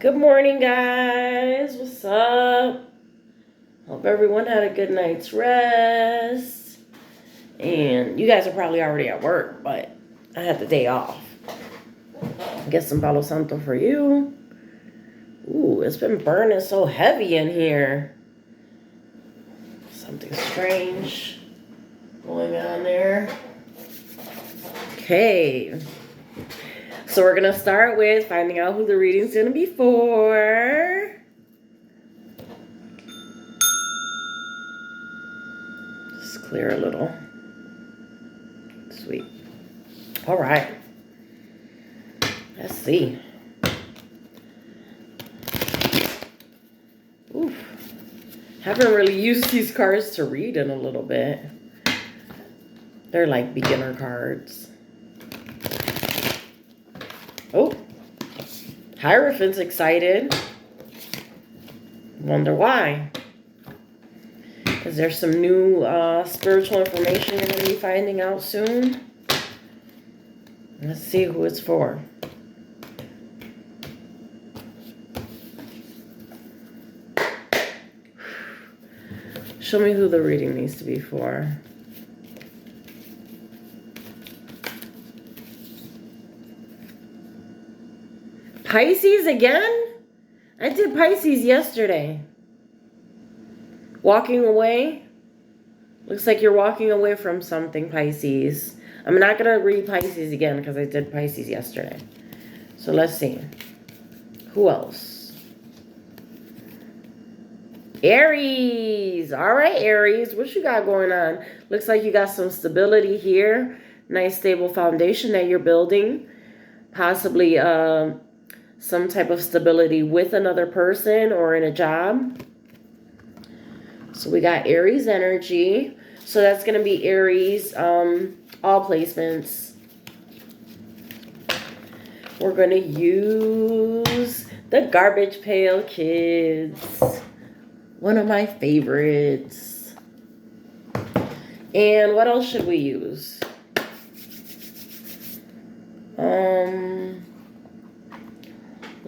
Good morning, guys. What's up? Hope everyone had a good night's rest. And you guys are probably already at work, but I had the day off. Get some Palo Santo for you. Ooh, it's been burning so heavy in here. Something strange going on there. Okay. So we're going to start with finding out who the reading's going to be for. Just clear a little. Sweet. All right. Let's see. Oof. Haven't really used these cards to read in a little bit. They're like beginner cards. Oh. Hierophant's excited. Wonder why. Is there some new spiritual information you're going to be finding out soon? Let's see who it's for. Show me who the reading needs to be for. Pisces again? I did Pisces yesterday. Walking away? Looks like you're walking away from something, Pisces. I'm not going to read Pisces again because I did Pisces yesterday. So let's see. Who else? Aries. All right, Aries. What you got going on? Looks like you got some stability here. Nice stable foundation that you're building. Possibly some type of stability with another person or in a job. So we got Aries energy. So that's going to be Aries, all placements. We're going to use the Garbage Pail Kids. One of my favorites. And what else should we use?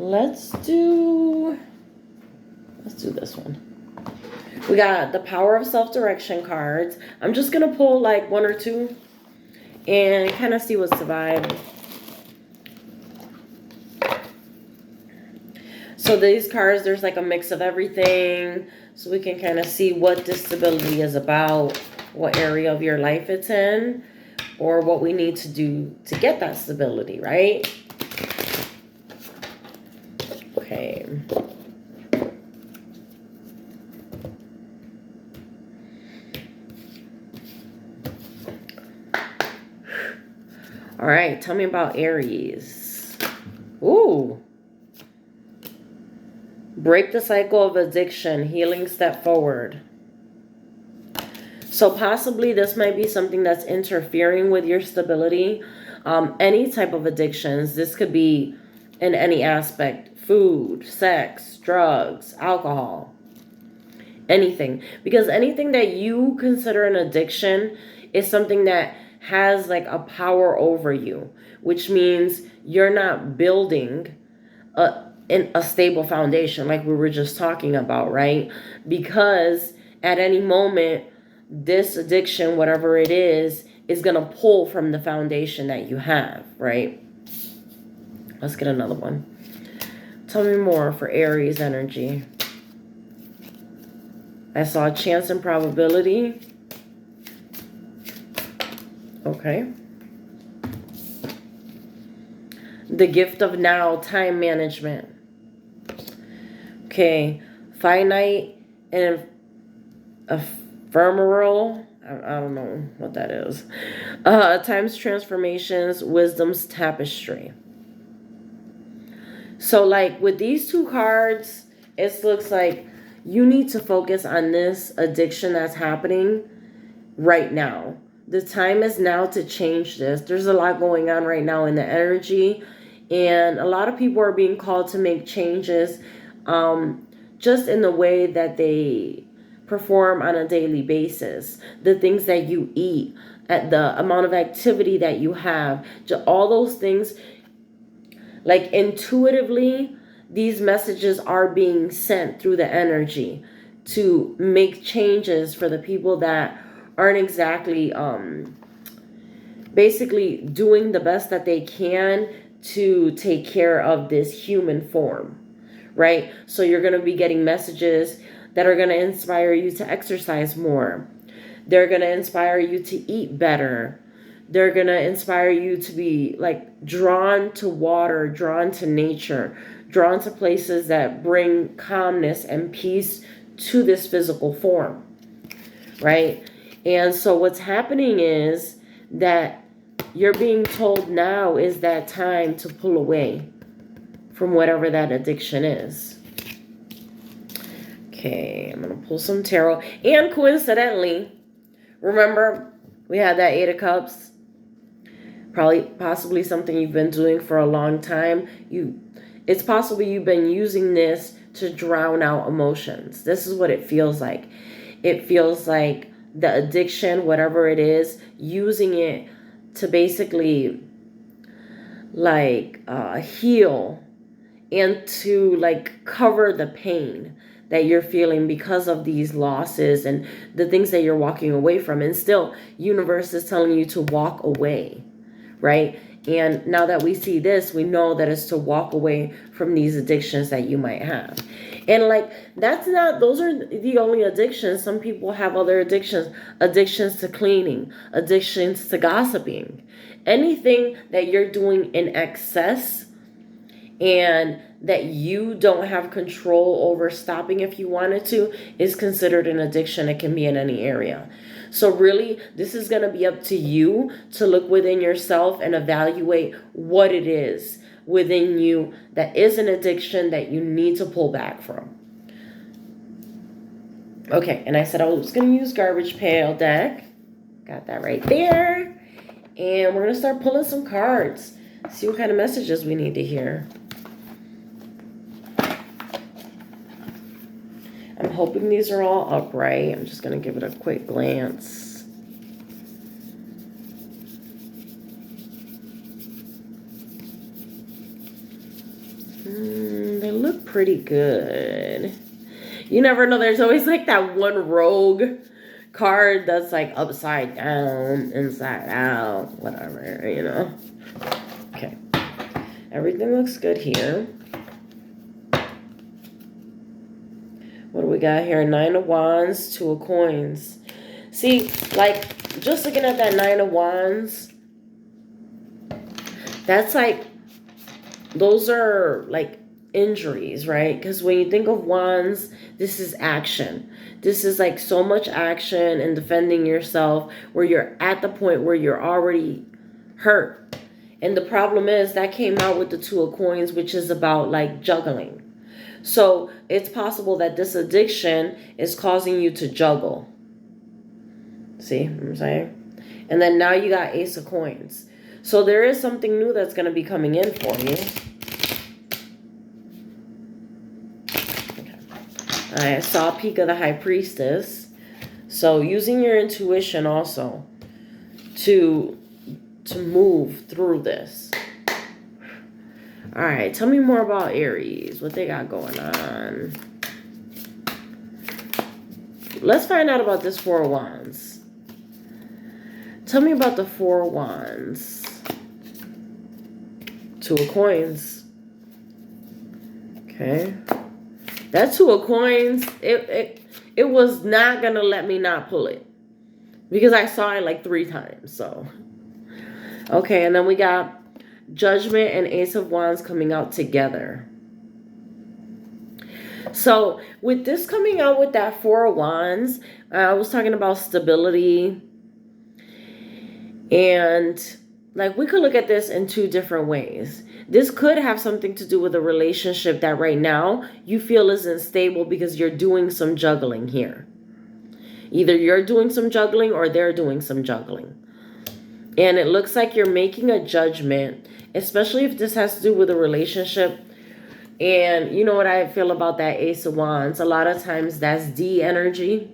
Let's do this one. We got the Power of Self-Direction cards. I'm just going to pull like one or two and kind of see what's the vibe. So these cards, there's like a mix of everything. So we can kind of see what this stability is about, what area of your life it's in, or what we need to do to get that stability, right? Okay. All right, tell me about Aries. Ooh. Break the cycle of addiction, healing step forward. So possibly this might be something that's interfering with your stability. Any type of addictions. This could be in any aspect. Food, sex, drugs, alcohol. Anything. Because anything that you consider an addiction is something that has like a power over you, which means you're not building a stable foundation like we were just talking about, right? Because at any moment, this addiction, whatever it is going to pull from the foundation that you have, right? Let's get another one. Tell me more for Aries energy. I saw chance and probability. Okay. The gift of now, time management. Okay. Finite and ephemeral. I don't know what that is. Time's transformations, wisdom's tapestry. So like with these two cards, it looks like you need to focus on this addiction that's happening right now. The time is now to change this. There's a lot going on right now in the energy, and a lot of people are being called to make changes just in the way that they perform on a daily basis. The things that you eat, at the amount of activity that you have, all those things, like intuitively, these messages are being sent through the energy to make changes for the people that aren't exactly basically doing the best that they can to take care of this human form, right? So you're going to be getting messages that are going to inspire you to exercise more. They're going to inspire you to eat better. They're going to inspire you to be like drawn to water, drawn to nature, drawn to places that bring calmness and peace to this physical form, right? And so what's happening is that you're being told now is that time to pull away from whatever that addiction is. Okay, I'm going to pull some tarot. And coincidentally, remember, we had that Eight of Cups. Possibly something you've been doing for a long time. It's possible you've been using this to drown out emotions. This is what it feels like. It feels like the addiction, whatever it is, using it to basically like heal and to like cover the pain that you're feeling because of these losses and the things that you're walking away from. And still, universe is telling you to walk away, right? And now that we see this, we know that it's to walk away from these addictions that you might have. And like, those are the only addictions. Some people have other addictions to cleaning, addictions to gossiping. Anything that you're doing in excess and that you don't have control over stopping if you wanted to is considered an addiction. It can be in any area. So really, this is going to be up to you to look within yourself and evaluate what it is within you that is an addiction that you need to pull back from. Okay, and I said I was going to use Garbage Pail deck. Got that right there. And we're going to start pulling some cards. See what kind of messages we need to hear. I'm hoping these are all upright. I'm just going to give it a quick glance. They look pretty good. You never know. There's always like that one rogue card that's like upside down, inside out, whatever, you know. Okay. Everything looks good here. What do we got here? 9 of Wands, 2 of Coins. See, like, just looking at that 9 of Wands, that's like, those are like injuries, right? Because when you think of Wands, this is action. This is like so much action and defending yourself where you're at the point where you're already hurt. And the problem is that came out with the 2 of Coins, which is about like juggling. So it's possible that this addiction is causing you to juggle. See what I'm saying? And then now you got Ace of Coins. So there is something new that's going to be coming in for you. Okay. I saw a peek of the High Priestess. So using your intuition also to move through this. All right, tell me more about Aries. What they got going on. Let's find out about this 4 of Wands. Tell me about the 4 of Wands. 2 of Coins. Okay. That 2 of Coins, it was not going to let me not pull it. Because I saw it like 3 times, so. Okay, and then we got Judgment and Ace of Wands coming out together. So with this coming out with that 4 of Wands, I was talking about stability. And like we could look at this in 2 different ways. This could have something to do with a relationship that right now you feel isn't stable because you're doing some juggling here. Either you're doing some juggling or they're doing some juggling. And it looks like you're making a judgment, especially if this has to do with a relationship. And you know what I feel about that Ace of Wands? A lot of times that's D energy,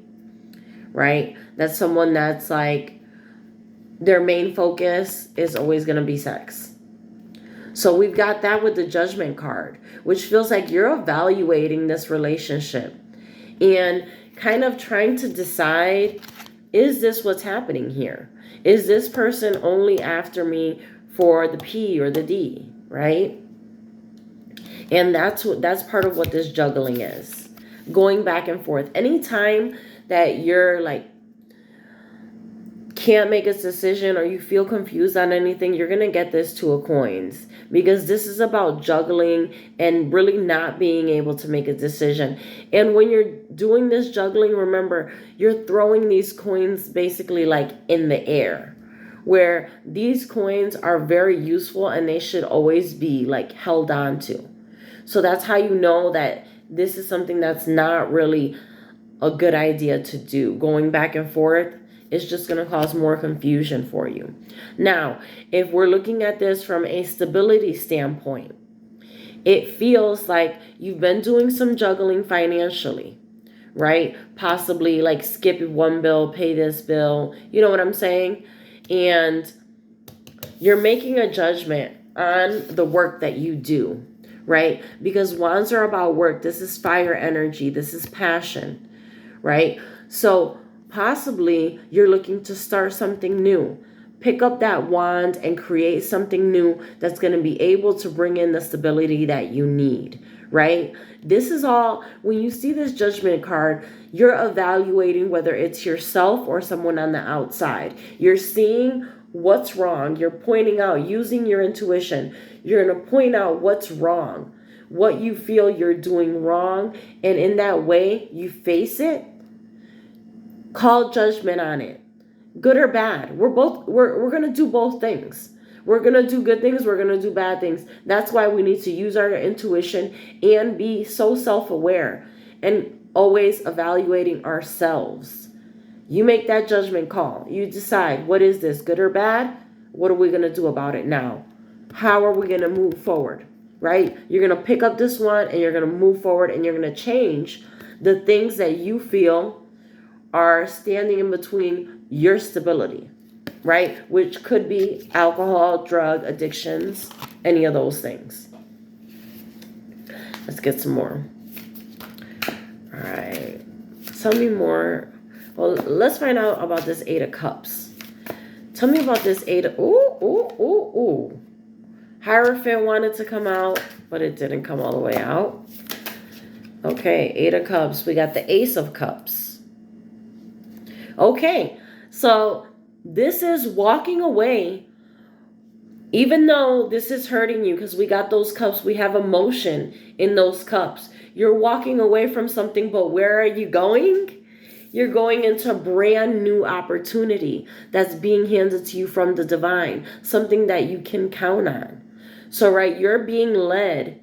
right? That's someone that's like, their main focus is always going to be sex. So we've got that with the Judgment card, which feels like you're evaluating this relationship and kind of trying to decide, is this what's happening here? Is this person only after me for the P or the D, right? And that's part of what this juggling is. Going back and forth. Anytime that you're like can't make a decision or you feel confused on anything, you're going to get this Two of Coins, because this is about juggling and really not being able to make a decision. And when you're doing this juggling, remember, you're throwing these coins basically like in the air, where these coins are very useful and they should always be like held on to. So that's how you know that this is something that's not really a good idea to do. Going back and forth is just going to cause more confusion for you. Now, if we're looking at this from a stability standpoint, it feels like you've been doing some juggling financially, right? Possibly like skip one bill, pay this bill. You know what I'm saying? And you're making a judgment on the work that you do, right? Because wands are about work. This is fire energy. This is passion, right? So possibly you're looking to start something new. Pick up that wand and create something new that's going to be able to bring in the stability that you need, right? This is all, when you see this Judgment card, you're evaluating whether it's yourself or someone on the outside. You're seeing what's wrong. You're pointing out, using your intuition. You're going to point out what's wrong, what you feel you're doing wrong. And in that way, you face it. Call judgment on it, good or bad. We're going to do both things. We're going to do good things. We're going to do bad things. That's why we need to use our intuition and be so self-aware and always evaluating ourselves. You make that judgment call. You decide, what is this, good or bad? What are we going to do about it now? How are we going to move forward, right? You're going to pick up this one and you're going to move forward, and you're going to change the things that you feel are standing in between your stability, right? Which could be alcohol, drug, addictions, any of those things. Let's get some more. All right. Tell me more. Well, let's find out about this Eight of Cups. Tell me about this Eight of... Ooh. Hierophant wanted to come out, but it didn't come all the way out. Okay, Eight of Cups. We got the Ace of Cups. Okay, so this is walking away, even though this is hurting you, because we got those cups. We have emotion in those cups. You're walking away from something, but where are you going? You're going into a brand new opportunity that's being handed to you from the divine, something that you can count on. So, right, you're being led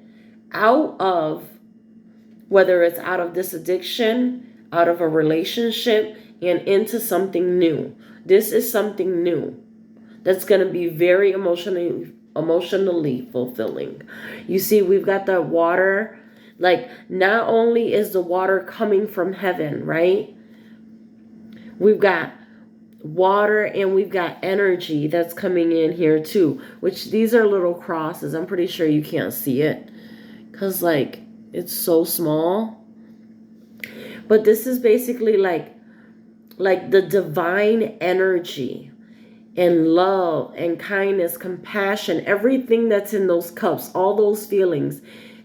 out of, whether it's out of this addiction, out of a relationship, and into something new. This is something new that's going to be very emotionally fulfilling. You see, we've got the water. Like, not only is the water coming from heaven, right? We've got water and we've got energy that's coming in here too, which these are little crosses. I'm pretty sure you can't see it because, like, it's so small. But this is basically like the divine energy and love and kindness, compassion, everything that's in those cups, all those feelings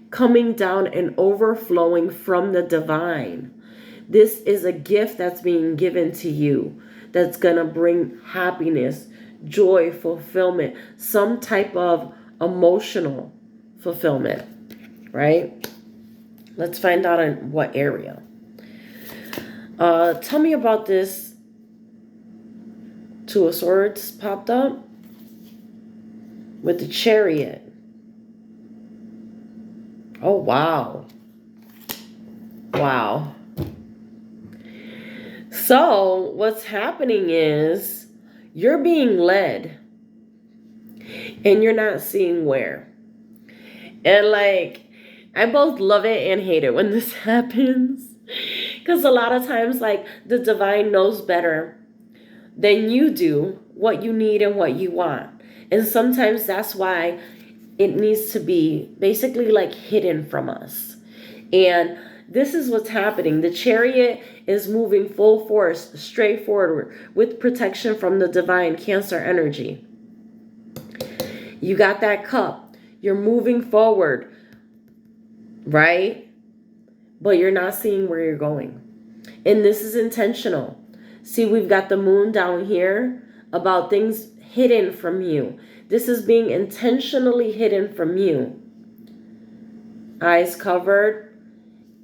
coming down and overflowing from the divine. This is a gift that's being given to you that's going to bring happiness, joy, fulfillment, some type of emotional fulfillment, right? Let's find out in what area. Tell me about this Two of Swords popped up with the Chariot. Oh, wow. Wow. So what's happening is you're being led and you're not seeing where. And like, I both love it and hate it when this happens. Because a lot of times, like, the divine knows better than you do what you need and what you want. And sometimes that's why it needs to be basically like hidden from us. And this is what's happening. The Chariot is moving full force, straight forward, with protection from the divine Cancer energy. You got that Cup. You're moving forward, right? But you're not seeing where you're going. And this is intentional. See, we've got the Moon down here about things hidden from you. This is being intentionally hidden from you. Eyes covered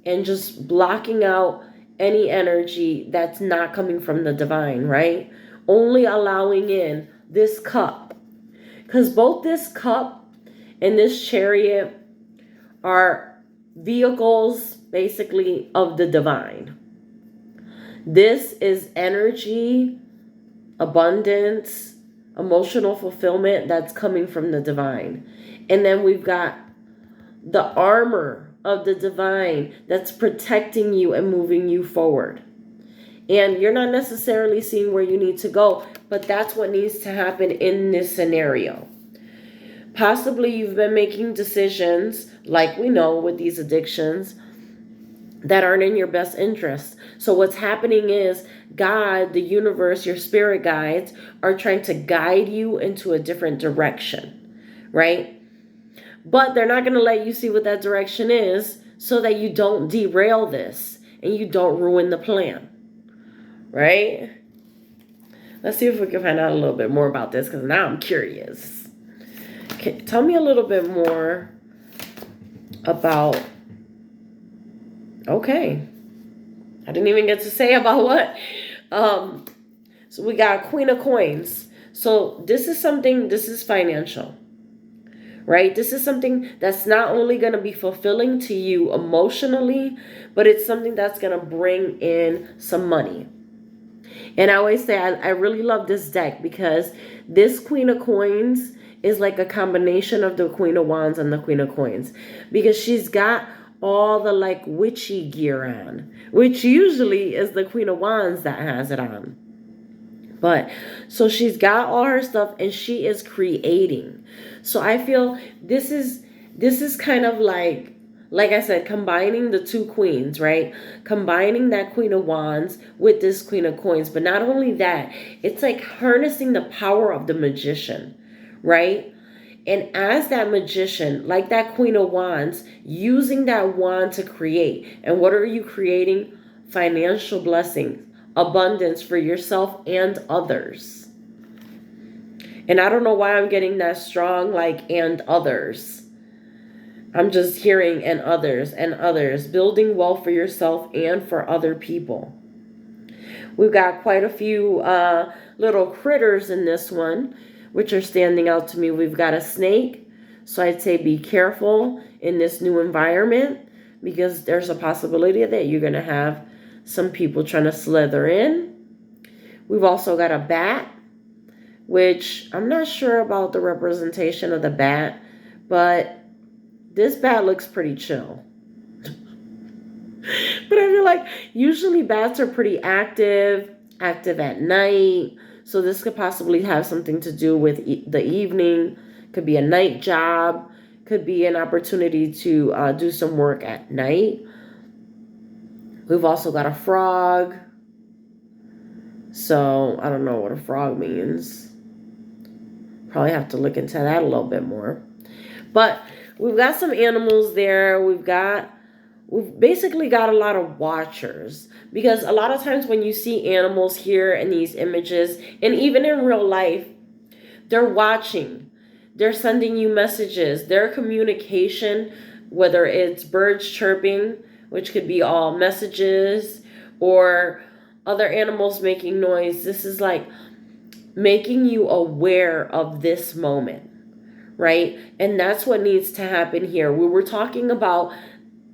and just blocking out any energy that's not coming from the divine, right? Only allowing in this Cup. Because both this Cup and this Chariot are vehicles basically of the divine. This is energy, abundance, emotional fulfillment that's coming from the divine. And then we've got the armor of the divine that's protecting you and moving you forward. And you're not necessarily seeing where you need to go, but that's what needs to happen in this scenario. Possibly you've been making decisions, like we know with these addictions, that aren't in your best interest. So what's happening is God, the universe, your spirit guides are trying to guide you into a different direction, right? But they're not going to let you see what that direction is so that you don't derail this and you don't ruin the plan, right? Let's see if we can find out a little bit more about this, because now I'm curious. Okay, tell me a little bit more about... Okay. I didn't even get to say about what. So we got Queen of Coins. So this is financial, right? This is something that's not only going to be fulfilling to you emotionally, but it's something that's going to bring in some money. And I always say I really love this deck because this Queen of Coins is like a combination of the Queen of Wands and the Queen of Coins, because she's got all the like witchy gear on, which usually is the Queen of Wands that has it on. But so she's got all her stuff and she is creating. So I feel this is kind of like I said, combining the two queens, right? Combining that Queen of Wands with this Queen of Coins. But not only that, it's like harnessing the power of the magician, right? And as that magician, like that Queen of Wands, using that wand to create. And what are you creating? Financial blessings, abundance for yourself and others. And I don't know why I'm getting that strong, like, and others. I'm just hearing and others. Building wealth for yourself and for other people. We've got quite a few little critters in this one, which are standing out to me. We've got a snake. So I'd say be careful in this new environment, because there's a possibility that you're going to have some people trying to slither in. We've also got a bat, which I'm not sure about the representation of the bat, but this bat looks pretty chill. But I feel like usually bats are pretty active at night. So this could possibly have something to do with the evening. Could be a night job. Could be an opportunity to do some work at night. We've also got a frog. So I don't know what a frog means. Probably have to look into that a little bit more. But we've got some animals there. We've basically got a lot of watchers, because a lot of times when you see animals here in these images, and even in real life, they're watching. They're sending you messages. Their communication, whether it's birds chirping, which could be all messages, or other animals making noise, this is like making you aware of this moment, right? And that's what needs to happen here. We were talking about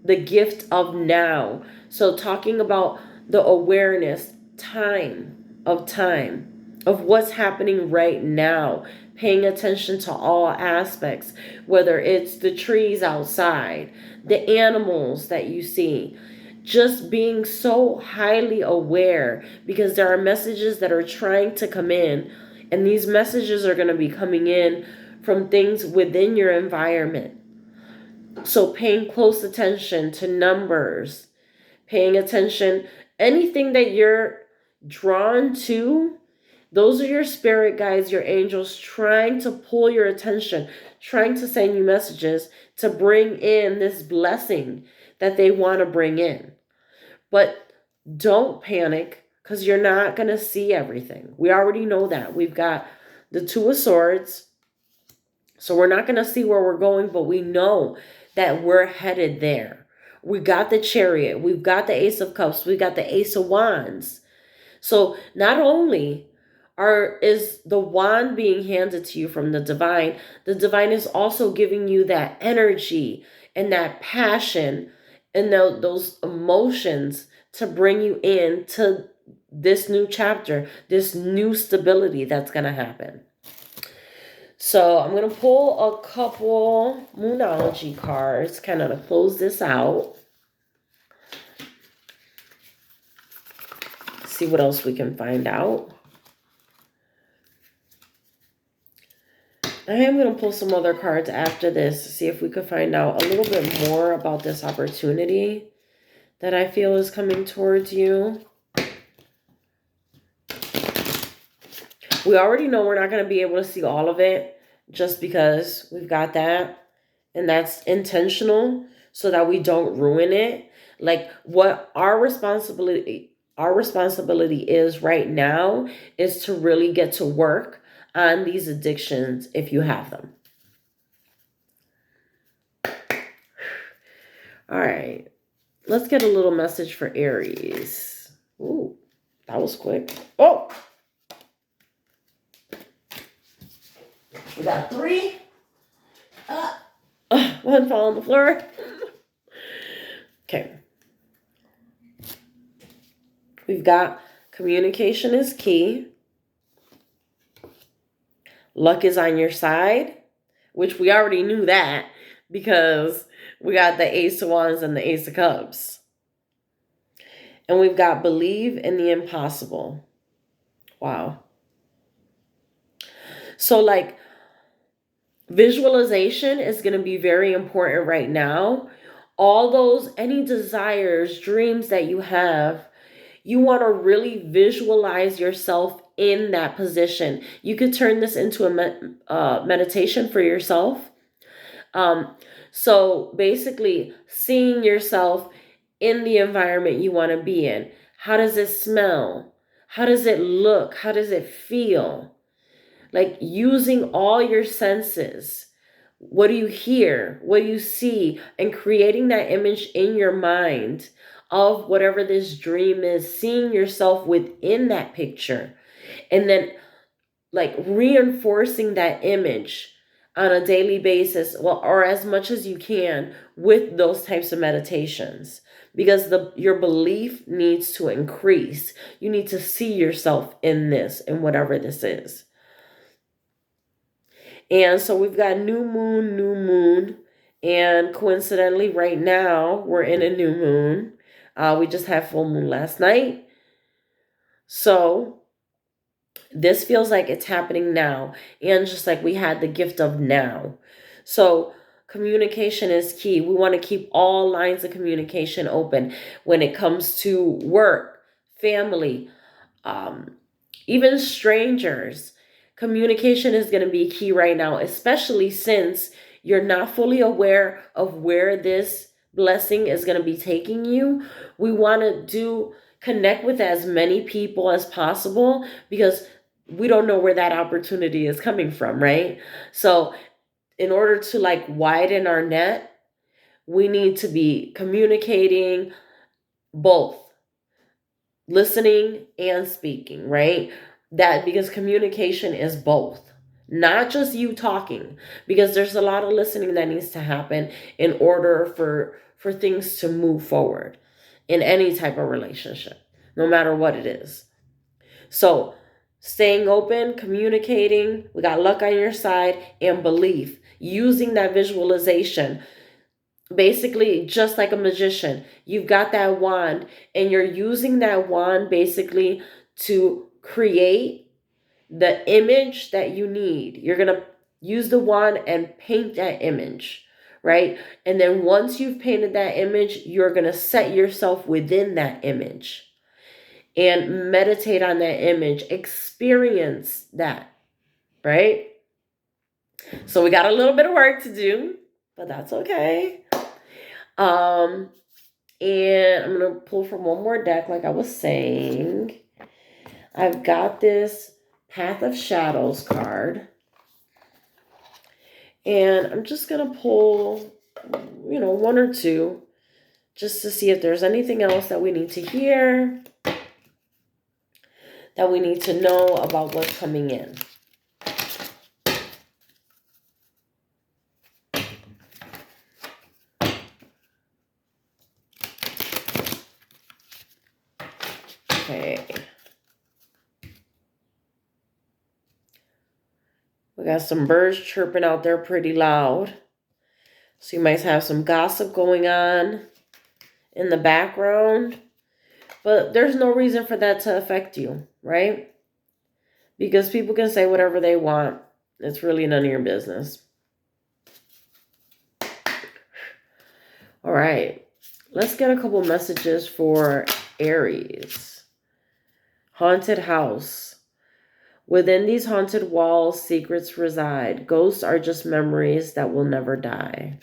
the gift of now. So talking about the awareness, time of what's happening right now, paying attention to all aspects, whether it's the trees outside, the animals that you see, just being so highly aware, because there are messages that are trying to come in, and these messages are going to be coming in from things within your environment. So paying close attention to numbers, paying attention, anything that you're drawn to, those are your spirit guides, your angels trying to pull your attention, trying to send you messages to bring in this blessing that they want to bring in. But don't panic because you're not going to see everything. We already know that. We've got the Two of Swords. So we're not going to see where we're going, but we know that we're headed there. We got the Chariot. We've got the Ace of Cups. We got the Ace of Wands. So not only is the wand being handed to you from the divine is also giving you that energy and that passion and those emotions to bring you into this new chapter, this new stability that's going to happen. So I'm going to pull a couple Moonology cards kind of to close this out. See what else we can find out. I am going to pull some other cards after this to see if we could find out a little bit more about this opportunity that I feel is coming towards you. We already know we're not going to be able to see all of it just because we've got that. And that's intentional so that we don't ruin it. Like what our responsibility is right now is to really get to work on these addictions if you have them. All right. Let's get a little message for Aries. Ooh, that was quick. Oh! We got 3. One fell on the floor. Okay. We've got communication is key. Luck is on your side, which we already knew that because we got the Ace of Wands and the Ace of Cups. And we've got believe in the impossible. Wow. So like visualization is going to be very important right now. All those, any desires, dreams that you have, you want to really visualize yourself in that position. You could turn this into a meditation for yourself. So basically seeing yourself in the environment you want to be in. How does it smell? How does it look? How does it feel? Like using all your senses. What do you hear? What do you see? And creating that image in your mind of whatever this dream is, seeing yourself within that picture. And then like reinforcing that image on a daily basis, well, or as much as you can with those types of meditations. Because your belief needs to increase. You need to see yourself in this, in whatever this is. And so we've got new moon. And coincidentally, right now, we're in a new moon. We just had full moon last night. So this feels like it's happening now. And just like we had the gift of now. So communication is key. We want to keep all lines of communication open when it comes to work, family, even strangers. Communication is going to be key right now, especially since you're not fully aware of where this blessing is going to be taking you. We want to connect with as many people as possible because we don't know where that opportunity is coming from, right? So in order to like widen our net, we need to be communicating both listening and speaking, right? That because communication is both, not just you talking, because there's a lot of listening that needs to happen in order for things to move forward in any type of relationship, no matter what it is. So staying open, communicating, we got luck on your side, and belief, using that visualization. Basically, just like a magician, you've got that wand and you're using that wand basically to create the image that you need. You're going to use the wand and paint that image, right? And then once you've painted that image, you're going to set yourself within that image and meditate on that image, experience that, right? So we got a little bit of work to do, but that's okay. And I'm going to pull from one more deck, like I was saying. I've got this Path of Shadows card. And I'm just going to pull, one or two, just to see if there's anything else that we need to hear, that we need to know about what's coming in. Okay. We got some birds chirping out there pretty loud. So you might have some gossip going on in the background. But there's no reason for that to affect you, right? Because people can say whatever they want. It's really none of your business. All right. Let's get a couple messages for Aries. Haunted house. Within these haunted walls, secrets reside. Ghosts are just memories that will never die.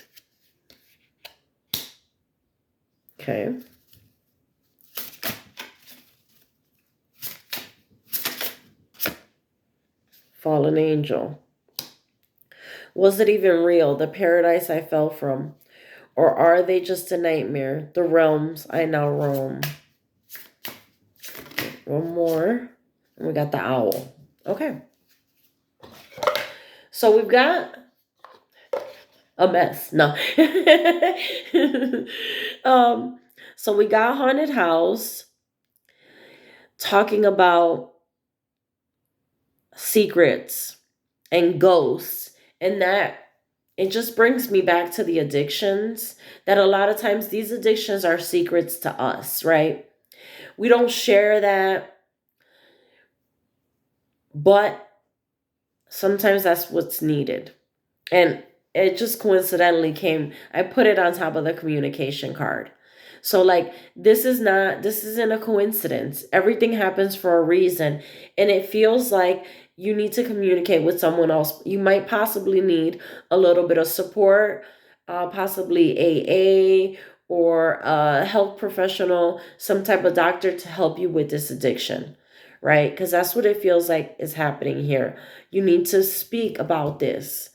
Okay. Fallen angel. Was it even real, the paradise I fell from? Or are they just a nightmare, the realms I now roam? One more. And we got the owl. Okay. So we've got a mess. No. So we got haunted house talking about secrets and ghosts, and that it just brings me back to the addictions, that a lot of times these addictions are secrets to us, right? We don't share that, but sometimes that's what's needed. And it just coincidentally came, I put it on top of the communication card. So like, this isn't a coincidence. Everything happens for a reason. And it feels like you need to communicate with someone else. You might possibly need a little bit of support, possibly AA or a health professional, some type of doctor to help you with this addiction, right? Because that's what it feels like is happening here. You need to speak about this.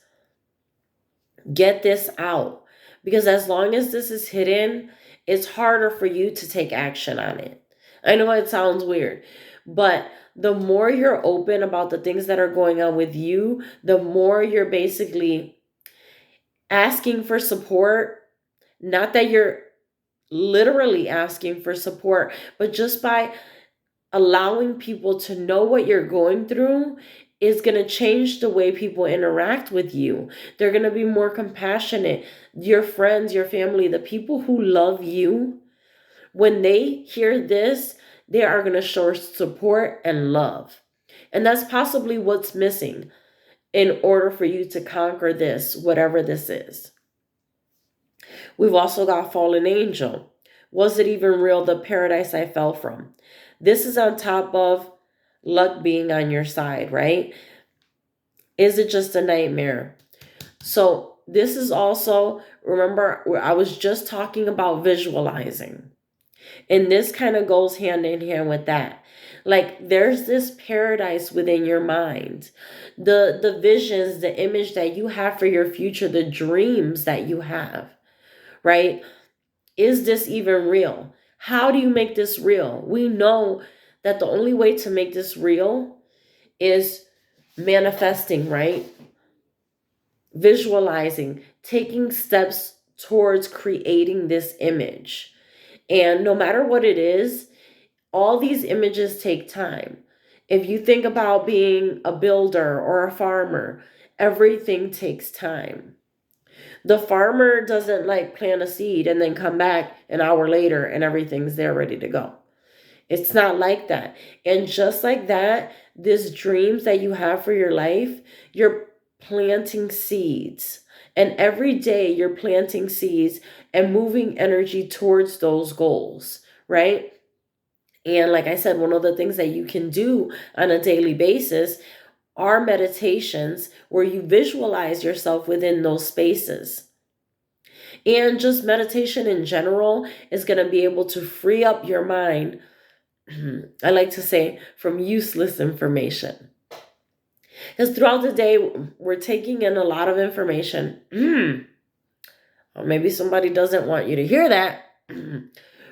Get this out. Because as long as this is hidden, it's harder for you to take action on it. I know it sounds weird, but the more you're open about the things that are going on with you, the more you're basically asking for support. Not that you're literally asking for support, but just by allowing people to know what you're going through is going to change the way people interact with you. They're going to be more compassionate. Your friends, your family, the people who love you, when they hear this, they are going to show support and love. And that's possibly what's missing in order for you to conquer this, whatever this is. We've also got fallen angel. Was it even real, the paradise I fell from? This is on top of luck being on your side, right? Is it just a nightmare? So this is also, remember, I was just talking about visualizing. And this kind of goes hand in hand with that. Like, there's this paradise within your mind. The visions, the image that you have for your future, the dreams that you have, right? Is this even real? How do you make this real? We know that the only way to make this real is manifesting, right? Visualizing, taking steps towards creating this image. And no matter what it is, all these images take time. If you think about being a builder or a farmer, everything takes time. The farmer doesn't like plant a seed and then come back an hour later and everything's there ready to go. It's not like that. And just like that, these dreams that you have for your life, you're planting seeds. And every day you're planting seeds and moving energy towards those goals, right? And like I said, one of the things that you can do on a daily basis are meditations where you visualize yourself within those spaces. And just meditation in general is going to be able to free up your mind. I like to say from useless information. Because throughout the day, we're taking in a lot of information. Or maybe somebody doesn't want you to hear that.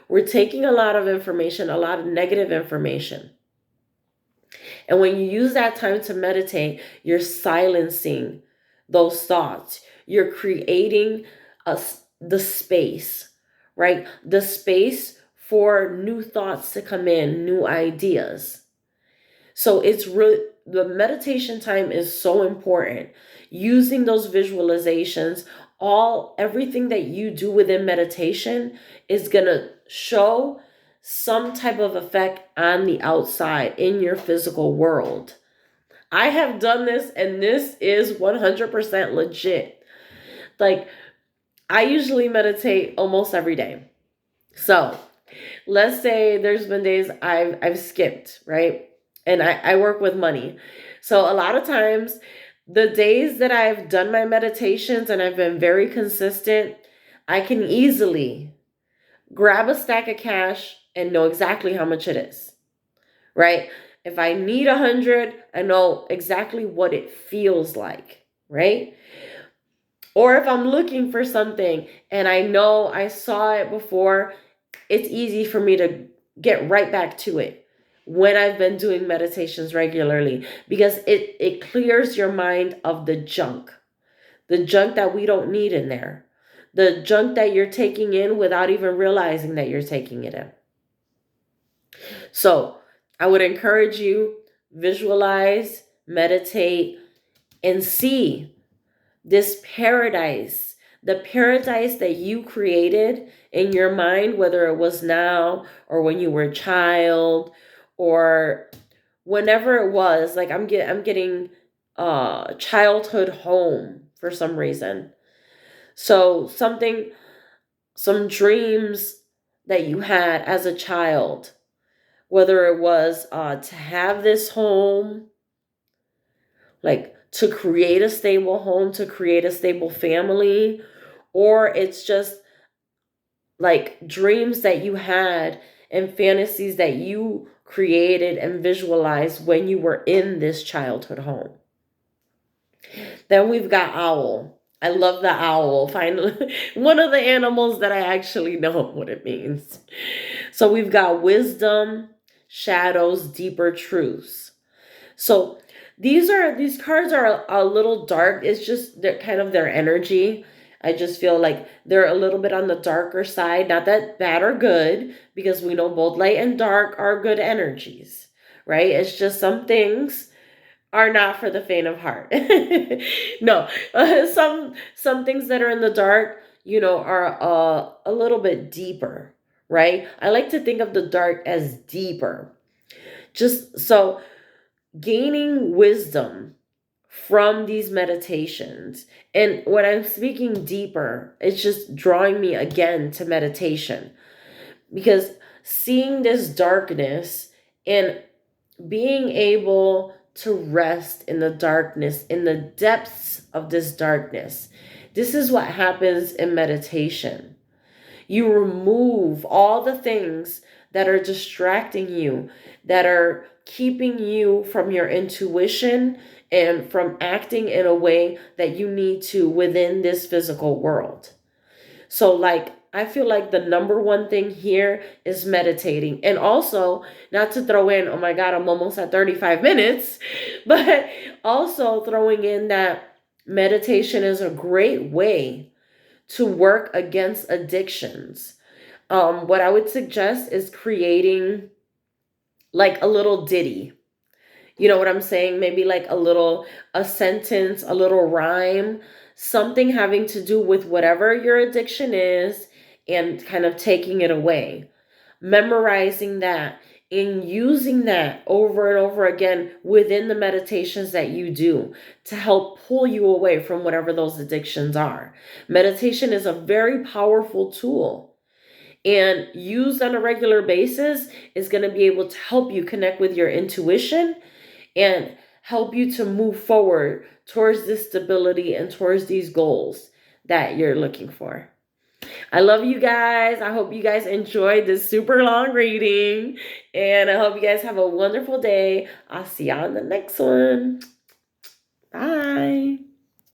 We're taking a lot of information, a lot of negative information. And when you use that time to meditate, you're silencing those thoughts. You're creating the space, right? The space for new thoughts to come in, new ideas. So it's really, the meditation time is so important. Using those visualizations, everything that you do within meditation is going to show some type of effect on the outside in your physical world. I have done this and this is 100% legit. Like, I usually meditate almost every day. So let's say there's been days I've skipped, right? And I work with money. So a lot of times, the days that I've done my meditations and I've been very consistent, I can easily grab a stack of cash and know exactly how much it is, right? If I need 100, I know exactly what it feels like, right? Or if I'm looking for something and I know I saw it before, it's easy for me to get right back to it when I've been doing meditations regularly, because it clears your mind of the junk that we don't need in there, the junk that you're taking in without even realizing that you're taking it in. So I would encourage you, visualize, meditate, and see this paradise, the paradise that you created in your mind, whether it was now or when you were a child or whenever it was. Like I'm getting childhood home for some reason. So some dreams that you had as a child, whether it was to have this home, like to create a stable home, to create a stable family, or it's just like dreams that you had and fantasies that you created and visualized when you were in this childhood home. Then we've got owl. I love the owl. Finally, one of the animals that I actually know what it means. So we've got wisdom, shadows, deeper truths. So these cards are a little dark. It's just kind of their energy. I just feel like they're a little bit on the darker side. Not that bad or good, because we know both light and dark are good energies, right? It's just some things are not for the faint of heart. No, some things that are in the dark, are a little bit deeper, right? I like to think of the dark as deeper. Just so gaining wisdom from these meditations. And when I'm speaking deeper, it's just drawing me again to meditation, because seeing this darkness and being able to rest in the darkness, in the depths of this darkness. This is what happens in meditation. You remove all the things that are distracting you, that are keeping you from your intuition and from acting in a way that you need to within this physical world. So I feel like the number one thing here is meditating. And also, not to throw in, oh my God, I'm almost at 35 minutes, but also throwing in that meditation is a great way to work against addictions. What I would suggest is creating like a little ditty. You know what I'm saying? Maybe like a sentence, a little rhyme, something having to do with whatever your addiction is and kind of taking it away. Memorizing that in using that over and over again within the meditations that you do to help pull you away from whatever those addictions are. Meditation is a very powerful tool, and used on a regular basis is going to be able to help you connect with your intuition and help you to move forward towards this stability and towards these goals that you're looking for. I love you guys. I hope you guys enjoyed this super long reading, and I hope you guys have a wonderful day. I'll see y'all in the next one. Bye.